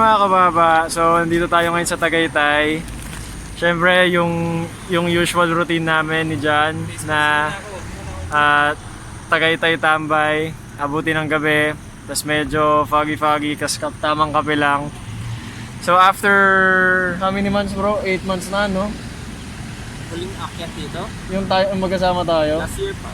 mga kababa? So, nandito tayo ngayon sa Tagaytay. Siyempre, yung usual routine namin ni John na Tagaytay tambay, abuti ng gabi, tapos medyo foggy, kas tamang kape lang. So, after how many months bro? 8 months na, no? Huling akyat dito? Yung magkasama tayo? Last year pa.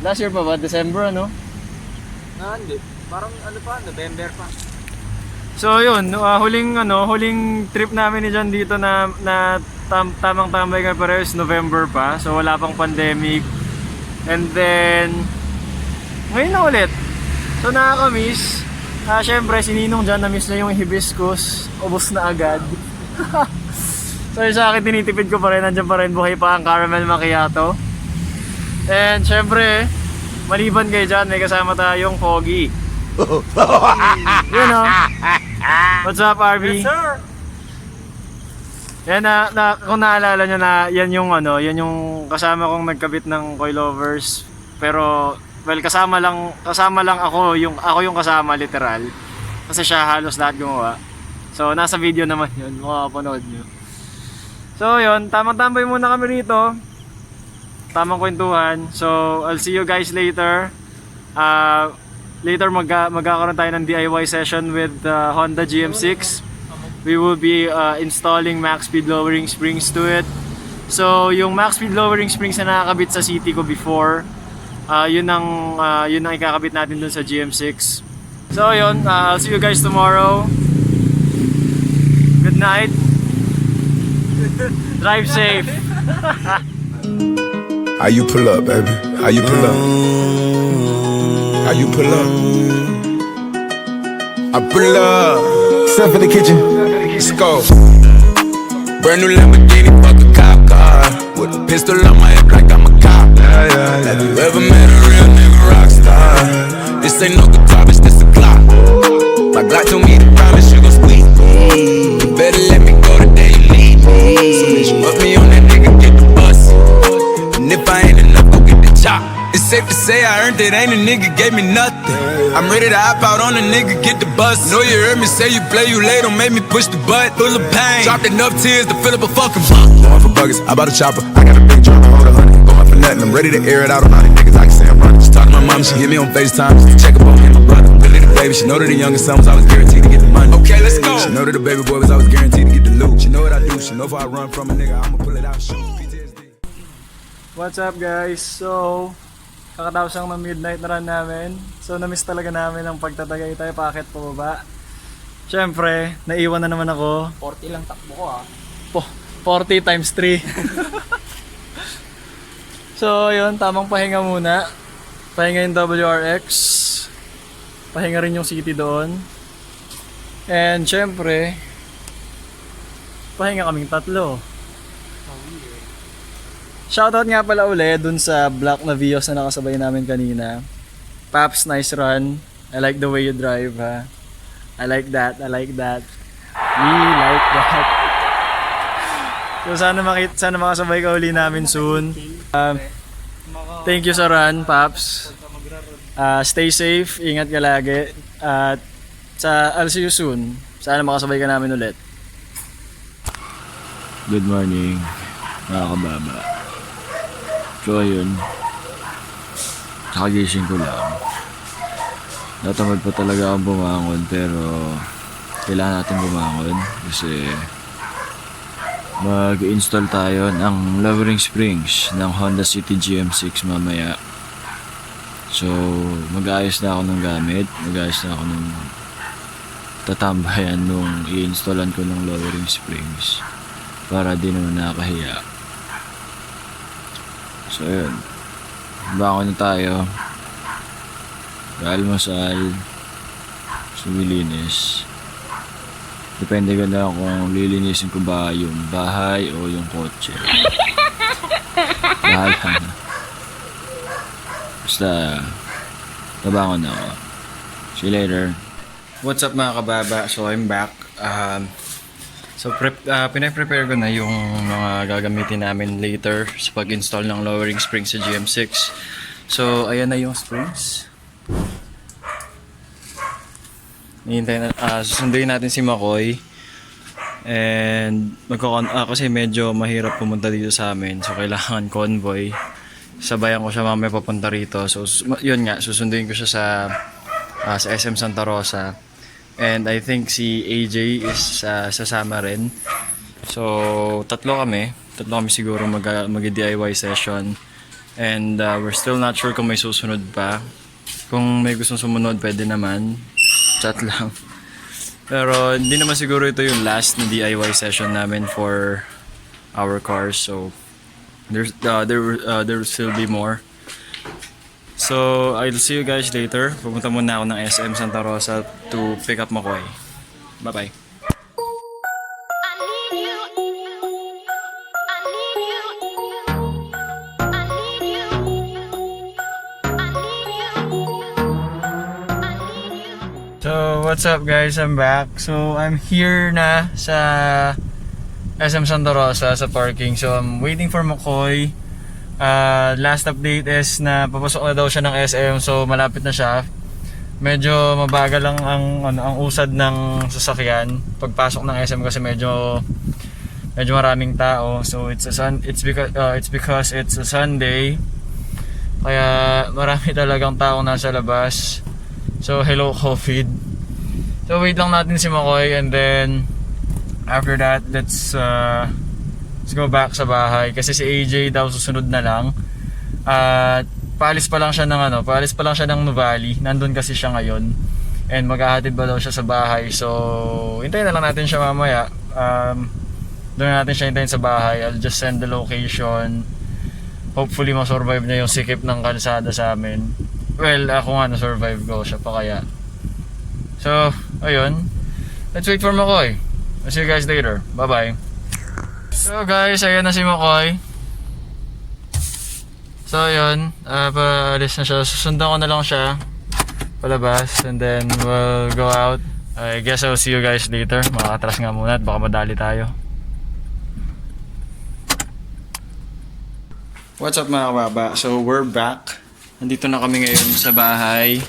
Last year pa ba? December, ano? Hindi. Parang ano pa, November pa. So yun, huling trip namin ni John dito na tamang tambay kami parehas November pa. So wala pang pandemic. And then ngayon na ulit. So nakakamiss. Syempre si Ninong John na-miss na yung hibiscus. Ubos na agad. So sa akin tinitipid ko pa rin. Nandiyan pa rin, buhay pa ang caramel macchiato. And syempre maliban kay John, may kasama tayong Pogi. Yun o. What's up, RB? Yes, sir! Yan kung naalala nyo na yan yung kasama kong nagkabit ng coilovers. Pero well, kasama lang ako yung kasama literal. Kasi siya halos lahat gumawa. So nasa video naman yun, makakapanood nyo. So yun, tamang tambay muna kami rito. Tamang kwentuhan. So I'll see you guys later. Later magkakaroon tayo ng DIY session with the Honda GM6. We will be installing max speed lowering springs to it. So yung max speed lowering springs na nakakabit sa city ko before, yun ang ikakabit natin dun sa GM6. So yun, I'll see you guys tomorrow. Good night. Drive safe. How you pull up, baby? How you pull up? How you pull up? I pull up. Step in the kitchen. Let's go. Brand new Lamborghini, fuck a cop car. With a pistol on my hip like I'm a cop. Have you ever met a real nigga rock star? This ain't no guitar, bitch, this a Glock. My Glock told me to promise you gon' squeeze me. You better let me go the day you leave me. So bitch, put me on that nigga, get the bus. And if I ain't enough, go get the chop. It's safe to say I earned it, ain't a nigga gave me nothing. I'm ready to hop out on a nigga, get the bus. Know you heard me say you play, you late, don't make me push the butt. Full of pain, dropped enough tears to fill up a fucking buck. Going for buggers, I bought a chopper, I got a big drum, I hold 100. Going for nothing, I'm ready to air it out on all these niggas, I can say I'm running. Just talk to my mom, she hit me on FaceTime, just to check up on me and my brother. Really the baby, she know that the youngest son was always guaranteed to get the money. Okay, let's go. She know that the baby boy was always guaranteed to get the loot. She know what I do, she know if I run from a nigga, I'ma pull it out, shoot. PTSD. What's up guys? So kakatapos lang ng midnight na run namin. So na-miss talaga namin ang pagtatagaytay, paakit pababa. Siyempre, naiwan na naman ako. 40 lang takbo ko 40 times 3. So yun, tamang pahinga muna. Pahinga yung WRX. Pahinga rin yung city doon. And siyempre, pahinga kaming tatlo. Shoutout nga pala uli dun sa black na Vios na nakasabay namin kanina. Paps, nice run. I like the way you drive, ha. I like that. We like that. So sana makasabay ka uli namin soon. Thank you sa run, Paps. Stay safe, ingat ka lagi. At I'll see you soon. Sana makasabay ka namin ulit. Good morning, mga kababa. So ayun, kakagising ko lang. Natamad pa talaga akong bumangon, pero kailangan natin bumangon kasi mag-install tayo ng lowering springs ng Honda City GM6 mamaya. So mag-aayos na ako ng gamit, mag-aayos na ako ng tatambayan nung i-installan ko ng lowering springs para di naman nakakahiya. So yun, bangon na tayo, almusal, sumilinis. Depende ka na kung lilinisin ko ba yung bahay o yung kotse. Bahala na. Basta nabangon na ako. See you later. What's up mga kababa? So I'm back. So pinaprepare ko na yung mga gagamitin namin later sa pag-install ng lowering springs sa GM6. So ayan na yung springs. Susunduin natin si McCoy. And kasi medyo mahirap pumunta dito sa amin. So kailangan convoy. Sabayan ko siya mamaya papunta rito. So yun nga, susunduin ko siya sa SM Santa Rosa. And I think si AJ is sasama rin. So tatlo kami siguro mag-DIY session. And we're still not sure kung may susunod pa. Kung may gustong sumunod, pwede naman. Chat lang. Pero hindi naman siguro ito yung last na DIY session namin for our cars. So there will still be more. So I'll see you guys later. Pupunta muna ako ng SM Santa Rosa to pick up McCoy. Bye bye. So what's up guys, I'm back. So I'm here na sa SM Santa Rosa sa parking. So I'm waiting for McCoy. Last update is na papasok na daw siya ng SM, so malapit na siya. Medyo mabagal lang ang usad ng sasakyan pagpasok ng SM kasi medyo maraming tao. So it's because it's a Sunday. Kaya marami talagang tao nasa labas. So hello COVID. So wait lang natin si McCoy, and then after that let's go back sa bahay kasi si AJ daw susunod na lang. Paalis pa lang siya ng Nuvali. Nandun kasi siya ngayon. And maghahatid ba daw siya sa bahay. So hintayin na lang natin siya mamaya. Doon natin siya hintayin sa bahay. I'll just send the location. Hopefully ma-survive niya yung sikip ng kalsada sa amin. Well, ako nga na-survive ko, siya pa kaya. So, ayun. Let's wait for McCoy. I'll see you guys later. Bye-bye. So guys, ayan na si McCoy. So ayun, paalis na siya. Susundan ko na lang siya palabas, and then we'll go out. I guess I'll see you guys later. Makakatras nga muna at baka madali tayo. What's up mga kababa? So we're back. Nandito na kami ngayon sa bahay.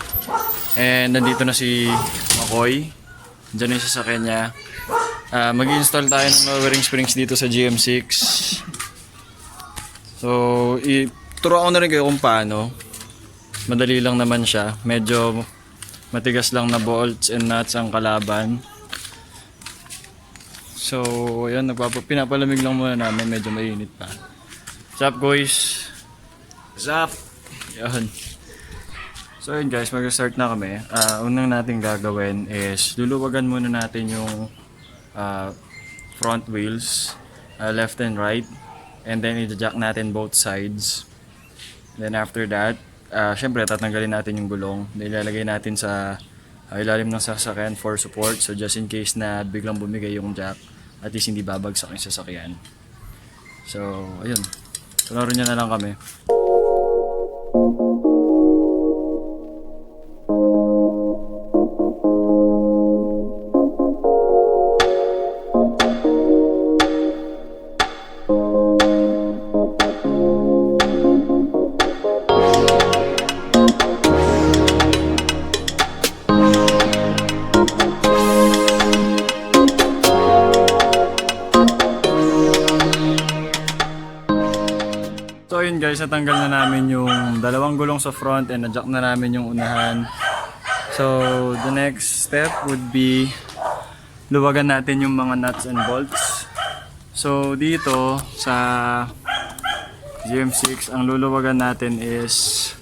And nandito na si McCoy. Diyan yung sasakyan niya. Mag-install tayo ng lowering springs dito sa GM6. So ituro ko na rin kayo kung paano. Madali lang naman siya. Medyo matigas lang na bolts and nuts ang kalaban. So ayun, pinapalamig lang muna namin. Medyo mainit pa. What's up guys? What's up? Yan. So yun guys, mag-start na kami. Unang natin gagawin is luluwagan muna natin yung front wheels, left and right, and then i-jack natin both sides. Then after that, syempre tatanggalin natin yung gulong. Ilalagay natin sa ilalim ng sasakyan for support. So just in case na biglang bumigay yung jack, at least hindi babagsak yung sasakyan. So ayun, tunarin nyo na lang kami. So yun guys, natanggal na namin yung dalawang gulong sa front and na-jack na namin yung unahan. So the next step would be luwagan natin yung mga nuts and bolts. So dito sa GM6, ang luluwagan natin is,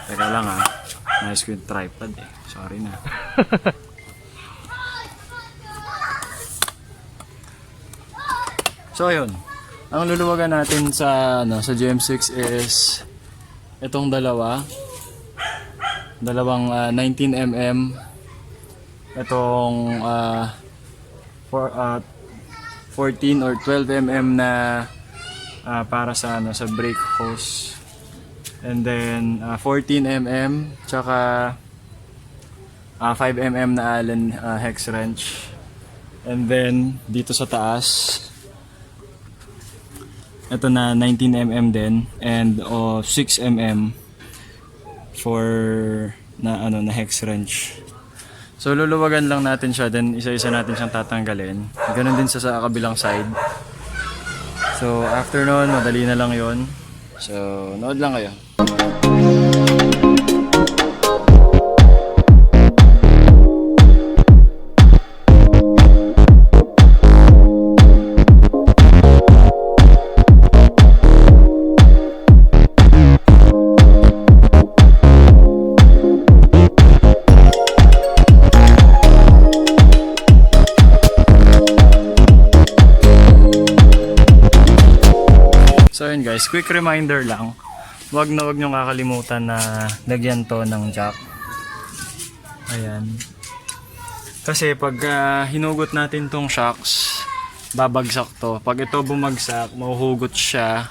teka lang ha, nice ko yung tripod eh, sorry na. So yun, ang luluwagan natin sa GM6 is itong dalawang 19mm, itong 14 or 12mm na para sa sa brake hose, and then 14mm tsaka 5mm na Allen hex wrench, and then dito sa taas ito na 19mm din, and 6mm for na hex wrench. So luluwagan lang natin siya, then isa-isa natin siyang tatanggalin. Ganun din sa kabilang side. So after nun, madali na lang yon. So nood lang kayo. So yun guys, quick reminder lang. Huwag nyo kakalimutan na lagyan to ng jack. Ayan. Kasi pag hinugot natin tong shocks, babagsak to. Pag ito bumagsak, mahuhugot siya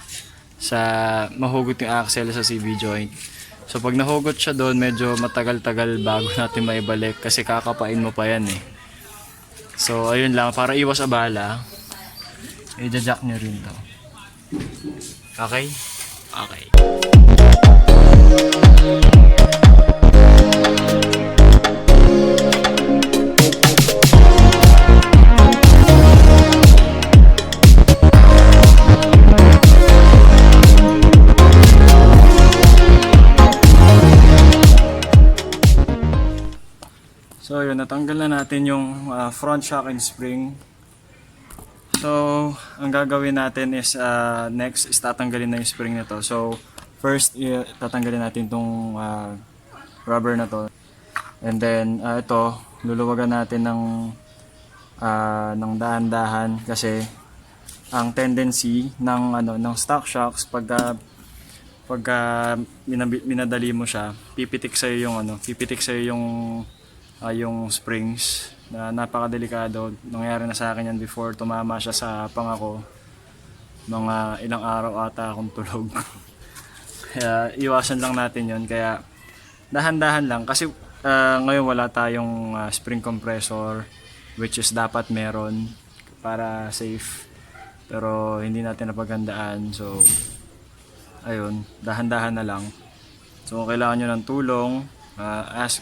mahugot yung axle sa CV joint. So pag nahugot siya doon, medyo matagal-tagal bago natin maibalik kasi kakapain mo pa yan eh. So ayun lang, para iwas abala, i-jack nyo rin to. Okay? Okay. So yun, natanggal na natin yung front shock and spring. So, ang gagawin natin is next is tatanggalin na yung spring nito. So, first tatanggalin natin tong rubber na to. And then ito, luluwagan natin ng dahan-dahan kasi ang tendency ng stock shocks pag minadali mo siya, pipitik sa yung springs. Na napakadelikado. Nangyari na sa akin yan before, tumama siya sa pangako. Mga ilang araw ata akong tulog. Kaya iwasan lang natin yon. Kaya dahan-dahan lang kasi ngayon wala tayong spring compressor, which is dapat meron para safe, pero hindi natin napaghandaan. So ayun, dahan-dahan na lang. So kung kailangan nyo ng tulong, ask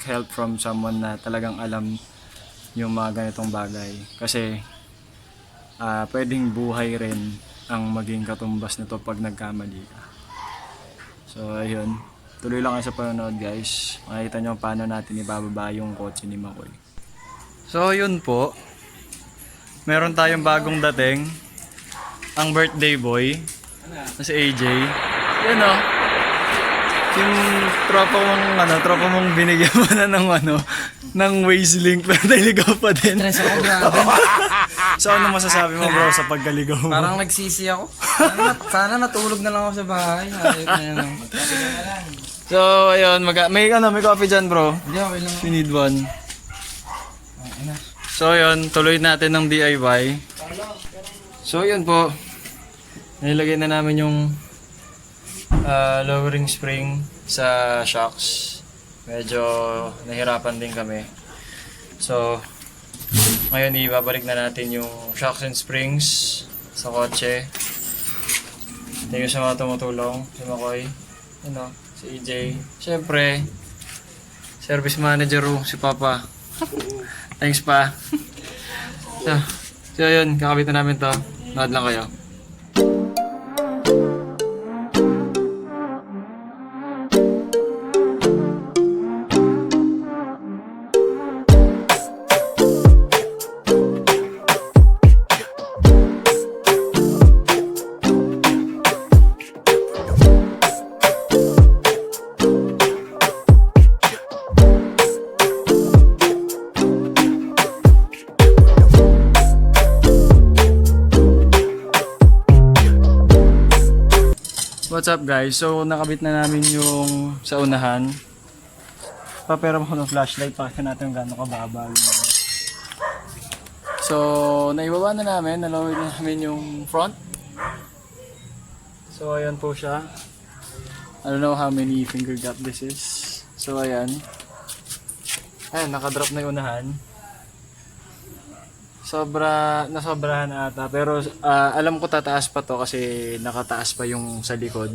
help from someone na talagang alam yung mga ganitong bagay kasi pwedeng buhay rin ang maging katumbas nito pag nagkamali ka. So ayun, tuloy lang kayo sa panonood guys. Makikita nyo paano natin ibababa yung kotse ni Makoy. So yun po, meron tayong bagong dating, ang birthday boy na si AJ. Yan o, yung tropa mong binigyan mo na ng Waze link pero naligaw pa din. Stress ako, grabe. So ano masasabi mo bro sa pagkaligaw mo? Parang nagsisi ako. Sana natulog na lang ako sa bahay. So ayun, may coffee dyan bro. Hindi, okay lang. You need one. So ayun, tuloy natin ng DIY. So yun po, nilagay na namin yung lowering spring sa shocks. Medyo nahirapan din kami. So ngayon ibabalik na natin yung shocks and springs sa kotse. Thank you sa mga tumutulong, si Makoy, si EJ, syempre service manager si Papa. Thanks pa. So yun, kakabit na namin to. Nood lang kayo. What's up guys? So nakabit na namin yung sa unahan. Papera mo ng flashlight, pakita natin kung gaano kababa. So naibaba na namin, nalawid na namin yung front. So ayan po siya. I don't know how many finger gap this is. So ayan. Ayan, nakadrop na yung unahan. Nasobrahan na ata, pero alam ko tataas pa to kasi nakataas pa yung sa likod.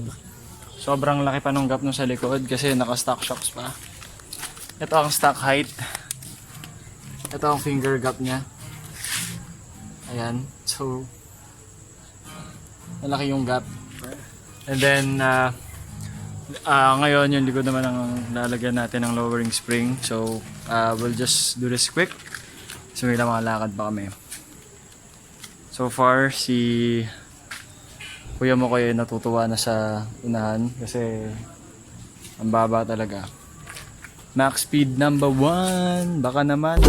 Sobrang laki pa nung gap nung sa likod kasi naka stock shocks pa. Ito ang stock height. Ito ang finger gap niya. Ayan. So, malaki yung gap. And then, ngayon yung likod naman ang lalagyan natin ng lowering spring. So, we'll just do this quick. So, may mga lakad pa kami. So far, si kuya mo ay natutuwa na sa unahan kasi ang baba talaga. Max speed number 1. Baka naman.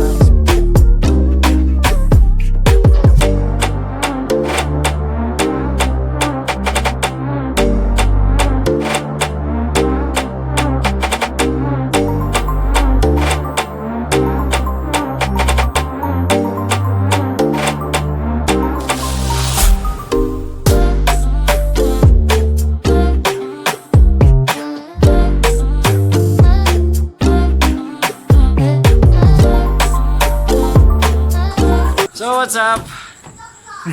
So what's up?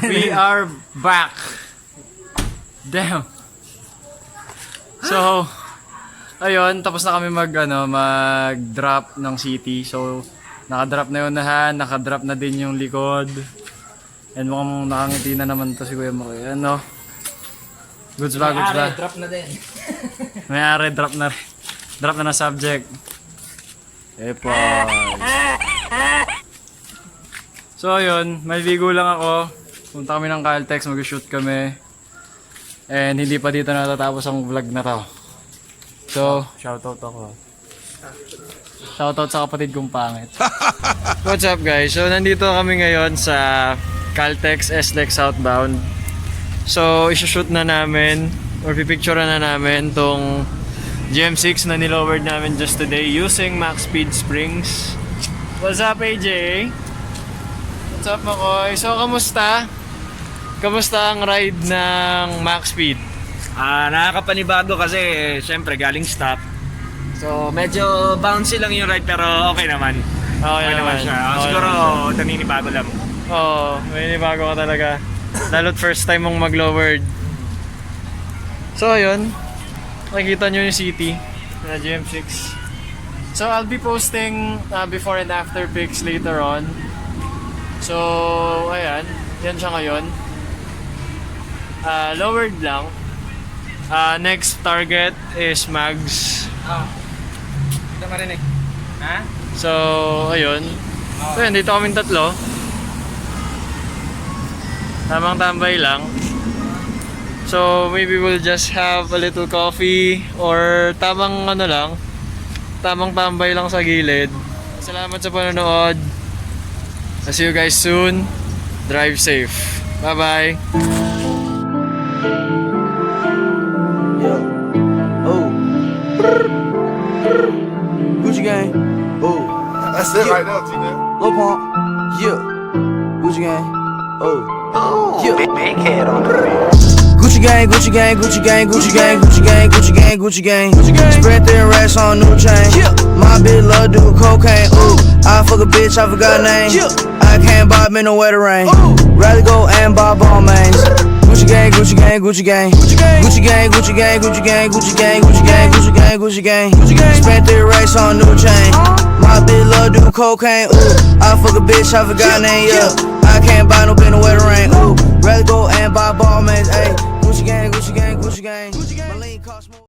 We are back. Damn. So ayun, tapos na kami mag-drop ng city. So naka-drop na yung unahan, naka-drop na din yung likod. And mukhang nakangiti na naman to si Kuya Makoy. Ano? Goods ba, goods ba? Drop na din. May-ari, drop na rin. Drop na subject. So ayun, may bigo lang ako. Punta kami ng Caltex, mag-shoot kami. And hindi pa dito natatapos ang vlog na to. So, shoutout ako. Shoutout sa kapatid kong pangit. What's up guys? So nandito kami ngayon sa Caltex S-Lex southbound. So isushoot na namin or pipicturean na namin tong GM6 na nilowered namin just today using max speed springs. What's up AJ? What's up Makoy? So kamusta? Kamusta ang ride ng max speed? Nakakapanibago kasi syempre galing stop. So medyo bouncy lang yung ride pero okay naman. Okay naman siya. Okay Siguro naman siya. naninibago lang. Oo, may nibago ka talaga. Lalo't first time mong mag-lowered. So ayun, makikita nyo yung city na GM6. So I'll be posting before and after pics later on. So ayan, yan siya ngayon. Lowered lang. Next target is mags. Ito marinig. Ha? So ayun. So yun, dito kaming tatlo. Tamang tambay lang. So maybe we'll just have a little coffee or tamang tamang tambay lang sa gilid. Salamat sa panonood. I'll see you guys soon. Drive safe. Bye bye. Oh. Gucci gang. Oh. That's it right now, T-Man. Lil Pump. Yeah. Gucci gang. Oh. Yeah. Big head on the Gucci gang, Gucci gang, Gucci gang, Gucci gang, Gucci gang, Gucci gang, Gucci gang. Spread thin racks on new chain. My bitch love do cocaine. Ooh, I fuck a bitch, I forgot name. I can't buy me no wetter rain. Rather go and buy ball mains. Gucci gang, Gucci gang, Gucci gang, Gucci gang, Gucci gang, Gucci gang, Gucci gang, Gucci gang, Gucci gang, Gucci gang, Gucci gang. Spent thin racks on new chain. My bitch love do cocaine. Ooh, I fuck a bitch, I forgot name. Yeah, I can't buy no bitch no wetter rain. Ooh, rather go and buy ball mains. Ayy. Gucci gang, Gucci gang, Gucci gang. My lean cost more.